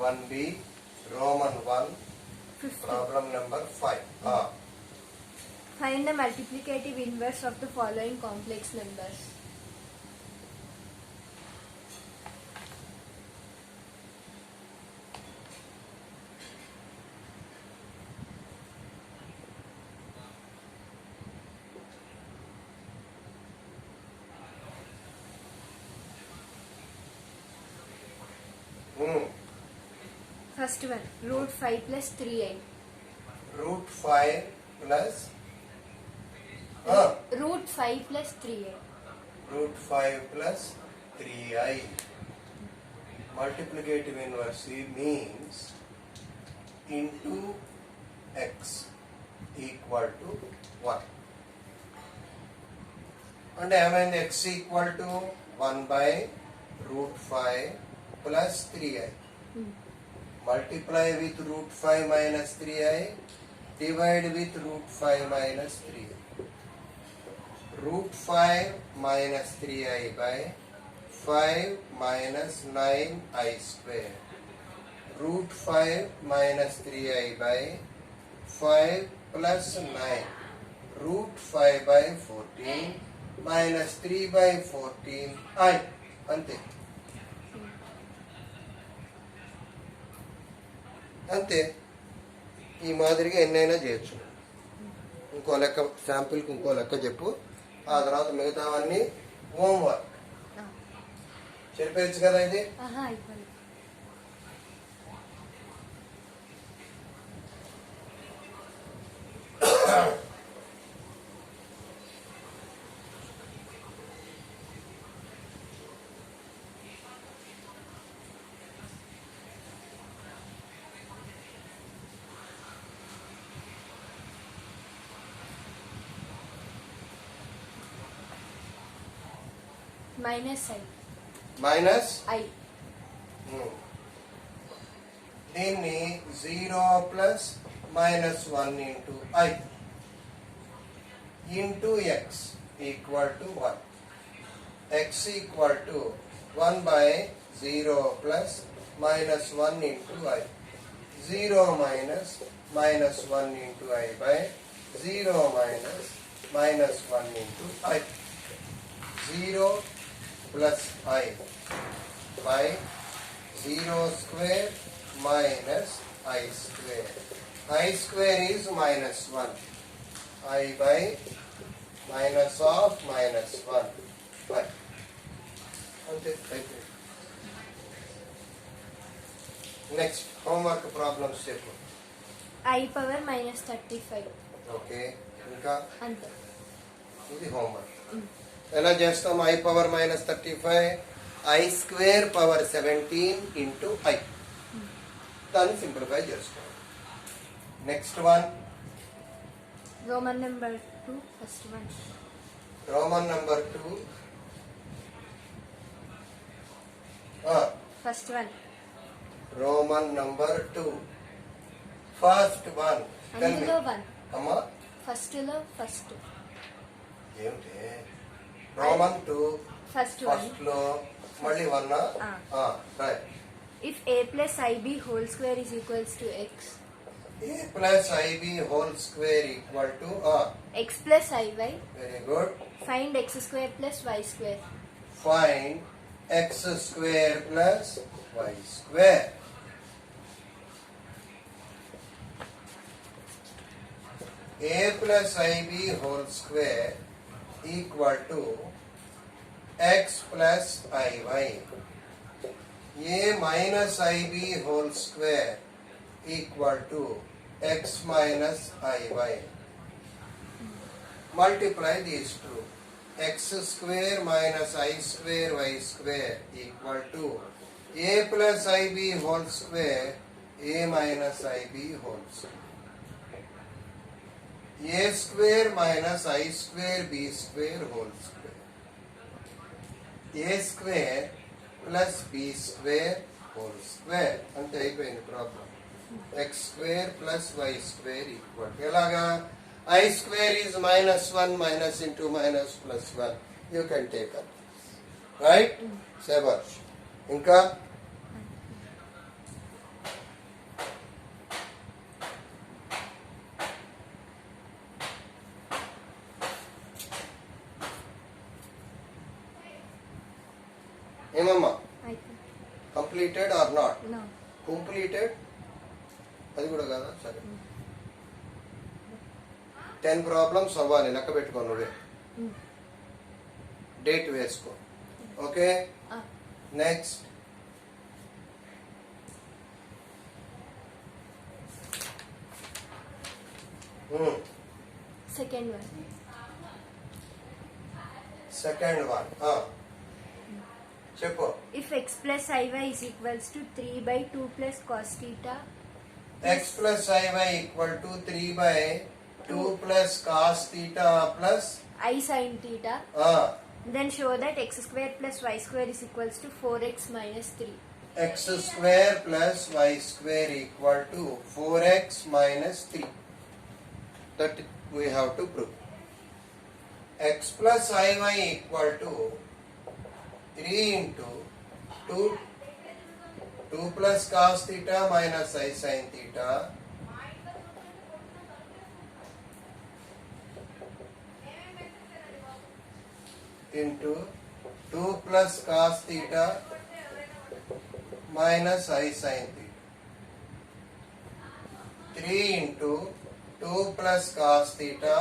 1B, Roman 1, 50. problem number 5. Find the multiplicative inverse of the following complex numbers. First one, root 5 plus 3i. Root 5 plus Root 5 plus 3i. root 5 plus 3i. Multiplicative inverse means into x equal to 1. And when x equal to 1 by root 5 plus 3i. Multiply with root 5 minus 3i, divide with root 5 minus 3i. Root 5 minus 3i by 5 minus 9i square. Root 5 minus 3i by 5 plus 9. Root 5 by 14 minus 3 by 14 I. Ante. అంతే. ఈ మాదిరిగా ఎన్నైనా చేయొచ్చు. ఇంకో లెక్క శాంపిల్కి ఇంకో లెక్క చెప్పు, ఆ తర్వాత మిగతావన్నీ హోంవర్క్. చెప్పేయచ్చు కదా ఇది. Minus I. Minus I. దీన్ని 0 plus minus 1 into I into X equal to 1. X equal to 1 by 0 plus minus 1 into I. 0 minus minus 1 into I by 0 minus minus 1 into I. 0 plus I by 0 square minus I square. I square is minus 1. I by minus of minus 1. By. Next, homework problem step. I power minus 35. Okay. ఇంకా అంతే. ఇది homework. ఎలా చేస్తాం? I power minus 35 I square power 17 into I. దాన్ని simplify చేసుకోవాలి. Next one, Roman number 2, first one. Roman number 2. First one. Roman number 2 first one. అందులో 1. అమ్మా first లో ఫస్ట్. ఏమిటి? రోమన్ 2 ఫస్ట్ ఫస్ట్ లో మళ్ళీ 1. Right. If a plus ib whole square is equals to x. A plus IB whole square equal to X plus iy. Very good. Find x square plus y square. Find x square plus y square. A plus IB whole square equal to x plus IY. A minus IB whole square equal to x minus IY. Multiply these two. X square minus I square y square equal to A plus IB whole square A minus IB whole square. A square minus I square B square whole square. A square plus B square whole square. అంతే అయిపోయింది problem. X square plus Y square equal to ఎలాగా? I square is minus 1 minus into minus plus 1. You can take up. Right? Sebash. ఇంకా ఏమమ్మా అయిపోయింది. Completed or not? No. Completed అది కూడా కదా. సరే 10 ప్రాబ్లమ్స్ అవ్వాలి, లెక్క పెట్టుకో నువ్వే. డేట్ వేసుకో. Okay, next. Second one. Second one చెప్పు. If x plus iy is equals to 3 by 2 plus cos theta x plus iy equal to 3 by 2 plus cos theta plus I sin theta, then show that x square plus y square is equals to 4x minus 3. x square plus y square equal to 4x minus 3. That we have to prove. X plus iy equal to 3 into 2 plus cos theta minus I sin theta into 2 plus cos theta minus I sin theta. 3 into 2 plus cos theta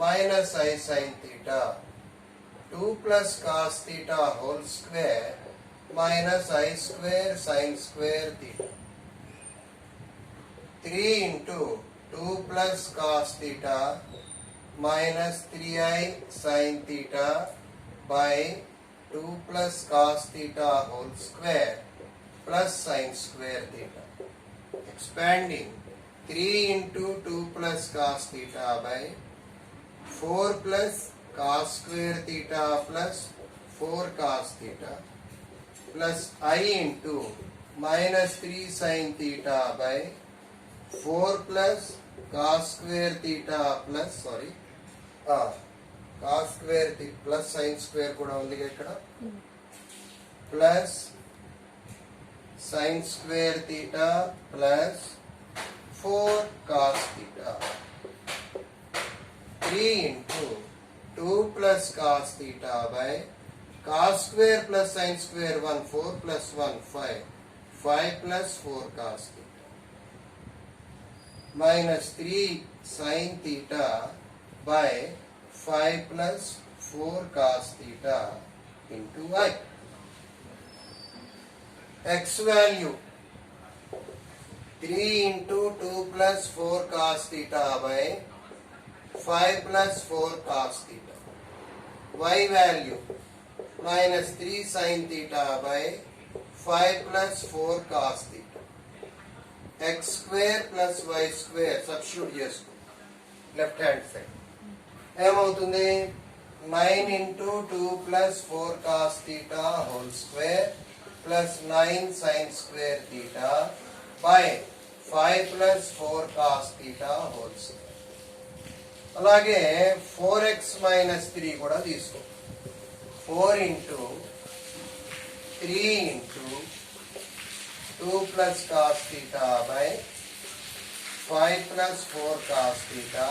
minus I sin theta. 2 plus cos theta whole square minus I square sin square theta. 3 into 2 plus cos theta minus 3I sin theta by 2 plus cos theta whole square plus sin square theta. Expanding 3 into 2 plus cos theta by 4 plus cos square theta plus 4 cos theta plus I into minus 3 sin theta by 4 plus cos square theta plus cos square theta plus sin square కూడా ఉంది ఇక్కడ plus sin square theta plus 4 cos theta. 3 into 2 plus cos theta by cos square plus sin square 1 4 plus 1 5 5 plus 4 cos theta minus 3 sin theta by 5 plus 4 cos theta into I. X value 3 into 2 plus 4 cos theta by 5 plus 4 cos theta. Y value minus 3 sin theta by 5 plus 4 cos theta. X square plus y square substitute చేసుకో left hand side. ఏమవుతుంది 9 into 2 plus 4 cos theta whole square plus 9 sin square theta by 5 plus 4 cos theta whole square. అలాగే 4x minus 3 కూడా తీసుకో. 4 into 3 into 2 plus cos theta by 5 plus 4 cos theta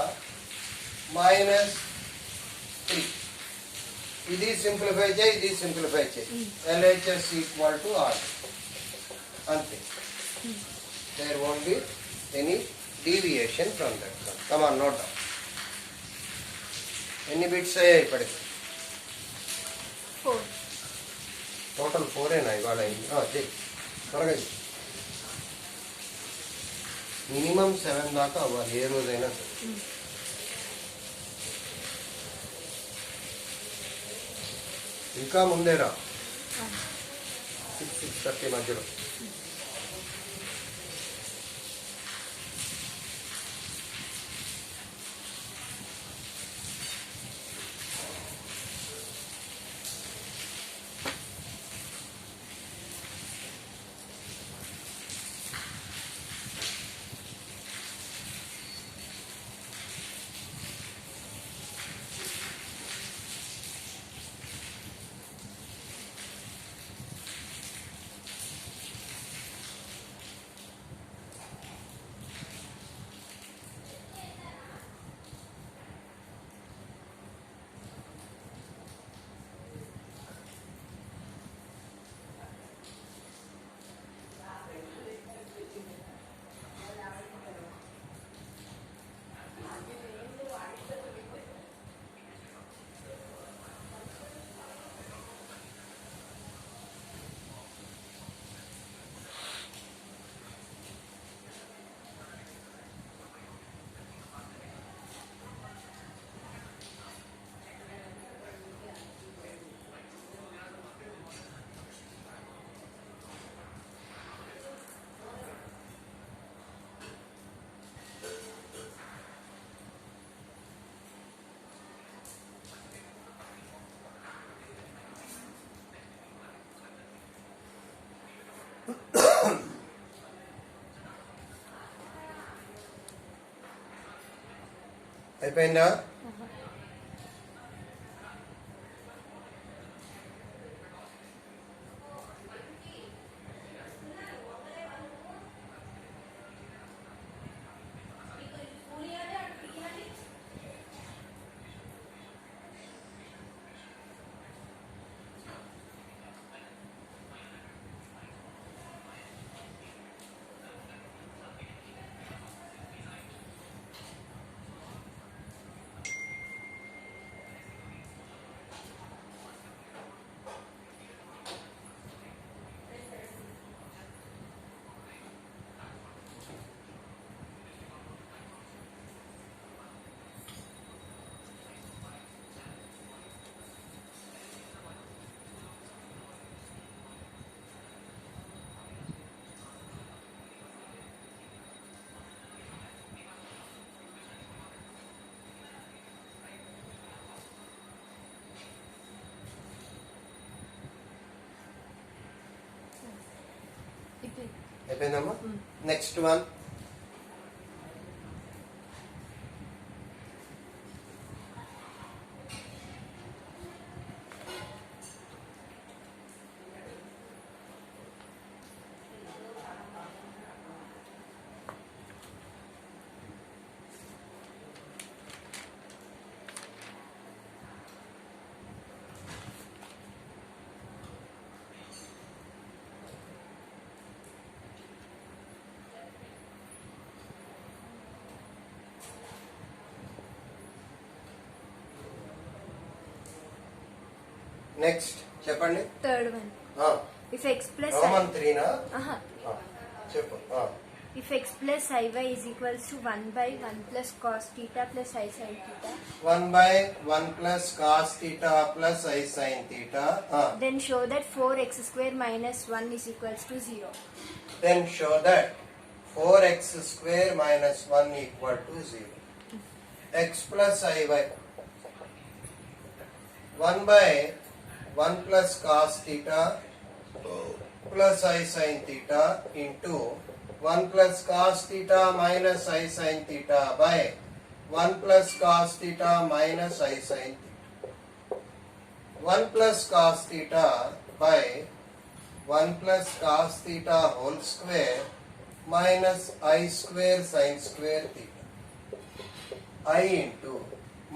minus 3. ఇది simplify చేయి, ఇది simplify చేయి. LHS equal to R. అంతే. There won't be any deviation from that. Come on, note down. ఎన్ని bits అయ్యాయి ఇప్పటికి? 4. టోటల్ 4ఏనా ఇవాళ? చెయ్యి త్వరగా. మినిమం 7 దాకా అవ్వాలి ఏ రోజైనా సరే. ఇంకా ముందేరా 6-6:30 మధ్యలో. అయిపోయిందా? అయిపోయిందమ్మా. Next one. నెక్స్ట్ చెప్పండి. Third one. If X plus roman 3 నా? చెప్పు. If x plus iy is equals to 1 by 1 plus cos theta plus I sin theta. 1 by 1 plus cos theta plus I sin theta. Then show that 4x square minus 1 is equals to 0. Then show that 4x square minus 1 equal to 0. X plus iy. 1 by 1 plus cos theta plus I sin theta into 1 plus cos theta minus I sin theta by 1 plus cos theta minus I sin theta. 1 plus cos theta by 1 plus cos theta whole square minus I square sin square theta. I into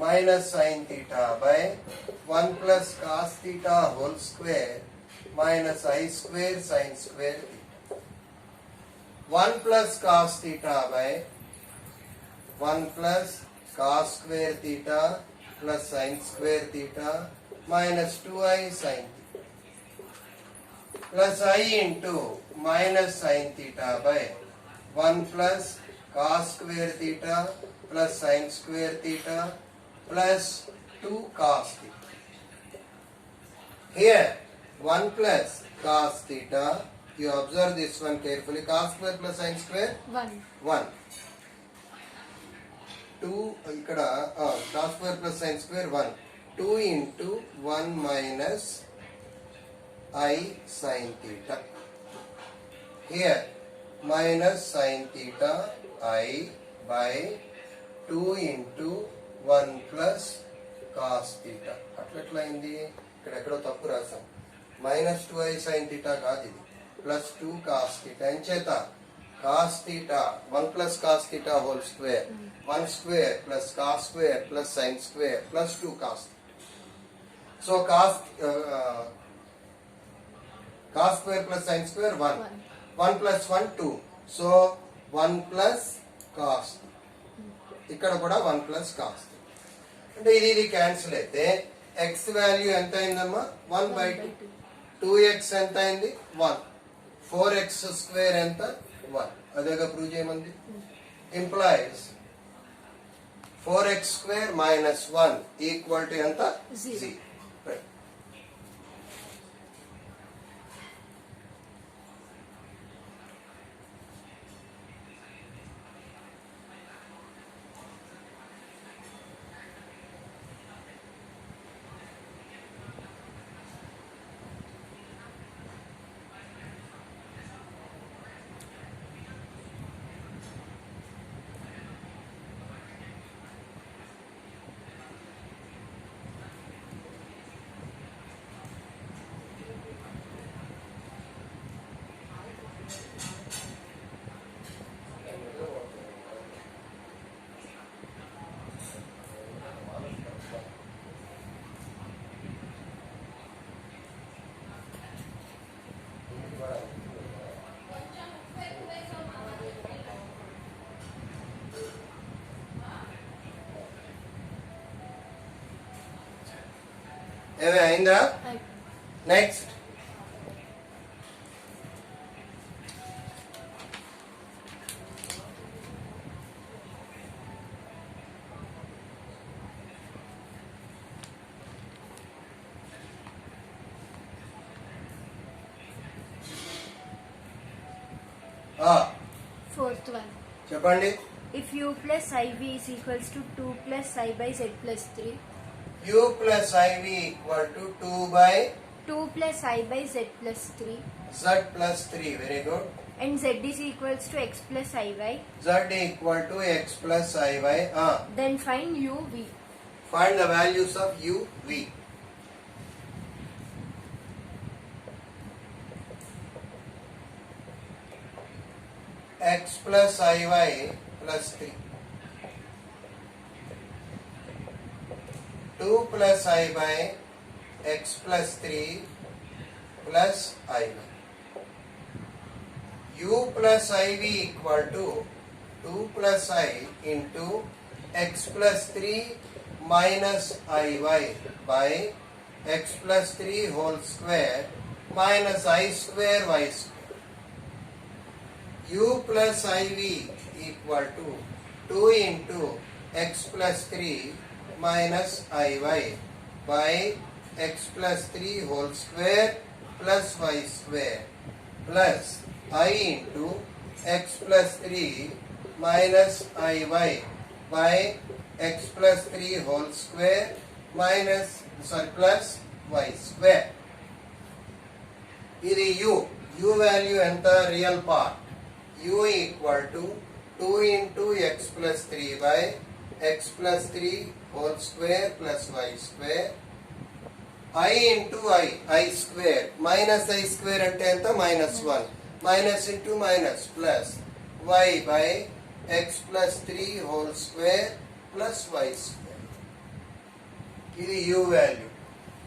minus sin theta by 1 plus cos theta whole square minus I square sin square theta. 1 plus cos theta by 1 plus cos square theta plus sin square theta minus 2i sin theta plus I into minus sin theta by 1 plus cos square theta plus sin square theta plus 2 cos theta. Here 1 plus cos theta, you observe this one carefully, cos square plus sin square 1. 2 ikkada cos square plus sin square 1. 2 into 1 minus I sin theta. Here minus sin theta I by 2 into 1 plus cos theta. అట్లా అయింది, ఇక్కడ ఎక్కడో తప్పు రాసాం. Minus 2i sin theta కాదు ఇది, plus 2 cos theta. ఎంచేత cos theta 1 plus cos theta whole square 1 square plus cos square plus sin square plus 2 cos theta. So cos square plus sin square 1. 1 plus 1 2. So 1 plus cos. ఇక్కడ కూడా 1 plus cos. అంటే ఇది cancel అయితే x value ఎంత అయిందమ్మా? 1/2. 2x ఎంత అయింది? 1. 4x square ఎంత? 1. అదేగా ప్రూవ్ చేయమంది. Implies 4x square minus 1 equal to ఎంత? 0. ఏమే అయిందా? Next Fourth one. చెప్పండి. If u plus iv is equals to 2 plus I by z plus 3. u plus iv equal to 2 by 2 plus I by z plus 3. z plus 3. Very good. And z is equals to x plus iy. z equal to x plus iy. Then find u v. Find the values of u, v. x plus iy plus 3. 2 plus I by x plus 3 plus iy. u plus iv equal to 2 plus I into x plus 3 minus iy by x plus 3 whole square minus I square y square. u plus iv equal to 2 into x plus 3 minus iy by x plus 3 whole square plus y square plus I into x plus 3 minus iy by x plus 3 whole square plus y square. ఇది u value ఎంత? Real part. u equal to 2 into x plus 3 by x plus 3 whole square plus y square. I into I square minus I square అంటే ఎంత? minus 1. Minus into minus plus y by x plus 3 whole square plus y square. ఇది u value.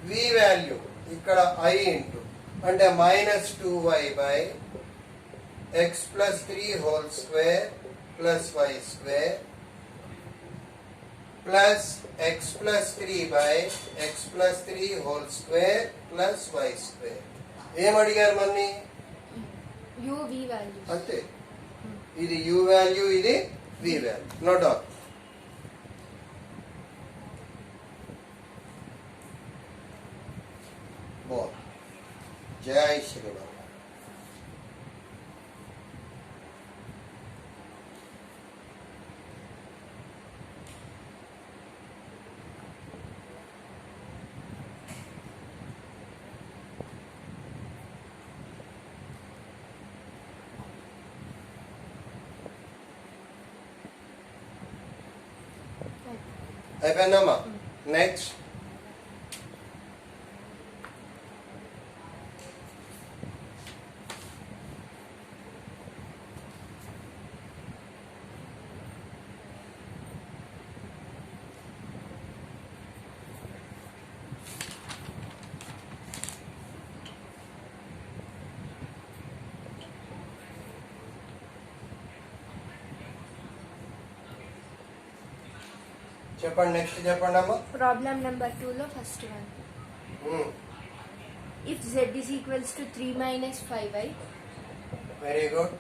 v value ఇక్కడ I into అంటే minus 2y by x plus 3 whole square plus y square plus x plus 3 by x plus 3 whole square plus y square. ఏం అడిగారు మన్ని? u v values. అంతే. ఇది u value, ఇది v value. No doubt. బాగుంది. జై శ్రీరామ్. అయిపోయిందమ్మా. Next చెప్పండి. Next చెప్పండి అమ్మా. Problem number 2 లో first one. If z is equals to 3 minus 5y, very good.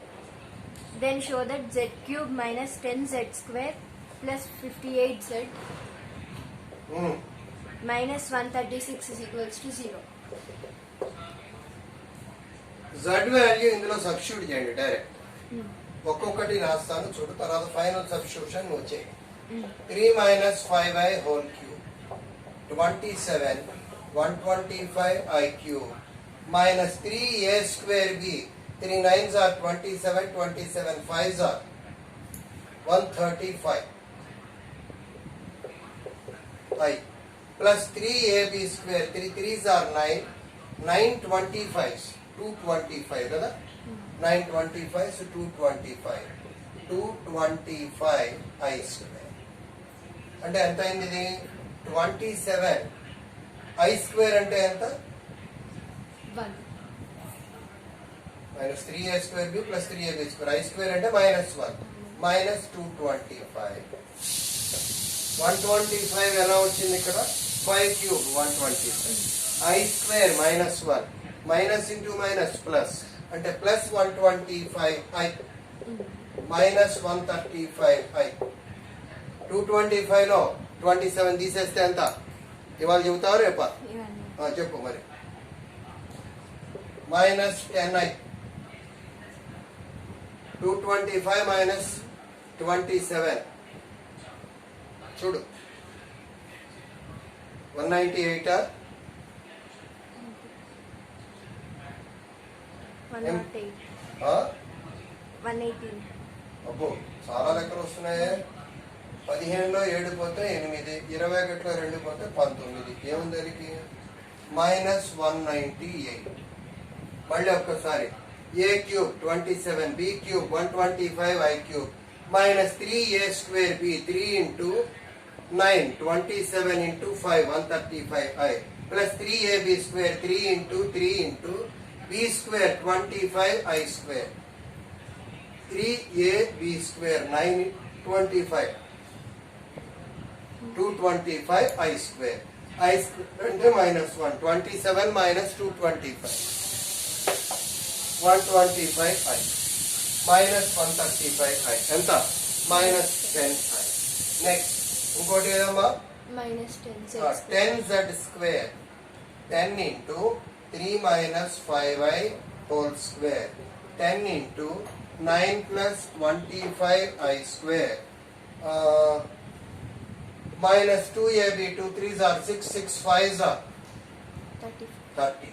then show that z cube minus 10z square plus 58z minus 136 is equals to 0. z value ఇందులో substitute చేయండి direct. ఒక్కొక్కటి రాస్తాను చూడు, తర్వాత final substitution నువ్వు చేయి. 3 minus 5i whole cube 27 125 I cube minus 3a square b. 3 9s are 27, 27 5s are 135 I plus 3ab square. 3 3s are 9, 9 25s 225 కదా. 9 25 so 225 225 I square. అంటే ఎంత అయింది ఇది? 27 I square అంటే ఎంత? 1. minus 3a square b plus 3ab square. I square అంటే minus 1 minus 225. 125 ఎలా వచ్చింది ఇక్కడ? 5 cube 125. I square minus 1. Minus into minus plus. అంటే ప్లస్ 125i మైనస్ 135i. 225 లో 27 తీసేస్తే ఎంత? ఇవాళ చెబుతావు రేపా? ఇవన్నీ చెప్పు మరి. Minus 10i. 225 మైనస్ 27 చూడు 198 108 118 అబ్బో చాలా లెక్కలు వస్తున్నాయి. 15లో 7 పోతే 8, 21లో 2 పోతే 19. ఏముంది దానికి? మైనస్ 198. మళ్ళీ ఒక్కసారి A cube 27, B cube 125, I cube minus 3a square B 3 into 9 27 into 5 135i plus 3ab square 3 into 3 into b square 25i square 3ab square 9 25 225i square i square అంటే minus 1 27 minus 225 125i minus 135i ఎంత? Minus 10i. Next ఇంకోటి ఏదమ్మా? minus 10 10z square 10 into 3 minus 5i whole square 10 into 9 plus 25i square minus 2ab 2 3s are 6 6 5s are 30.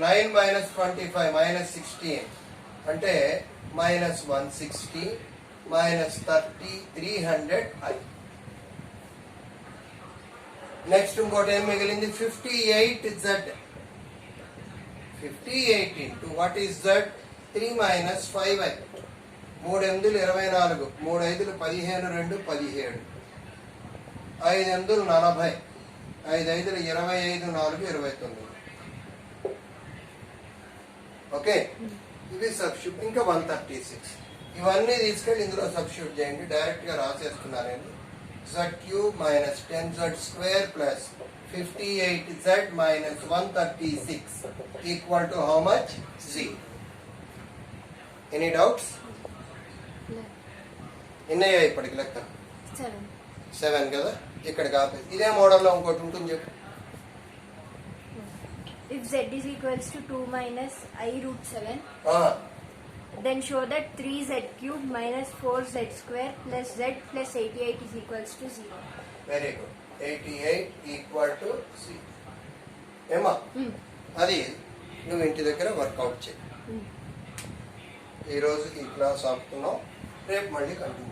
Nine minus 25 minus 16 అంటే minus 160 minus 30 300i. Next ఇంకోటి ఏం మిగిలింది? 58z 58 into what is z 3 minus 5i 3 8 24 3 5 15 2 17 5 8 40 5 5 25 4 29. Okay ఇది substitute. ఇంకా 136 ఇవన్నీ తీసుకెళ్ళి ఇందులో substitute చేయండి. డైరెక్ట్ గా రాసేస్తున్నాను నేను. z cube minus 10z square plus 58z minus 136 equal to how much? z. Any doubts? ఎన్నయ్యా ఇప్పటికి లెక్క? 7 కదా. ఇక్కడ కాపీ ఇదే మోడల్లో ఇంకోటి ఉంటుంది చెప్పు. If z is equals to 2 minus I root 7, then show that 3z cube minus 4z square plus z plus 88 is equals to 0. Very good. 88 equal to c. ఏమా అది నువ్వు ఇంటి దగ్గర వర్కౌట్ చేయి. ఈరోజు ఈ క్లాస్ ఆపుతున్నాం. రేపు మళ్ళీ కంటిన్యూ.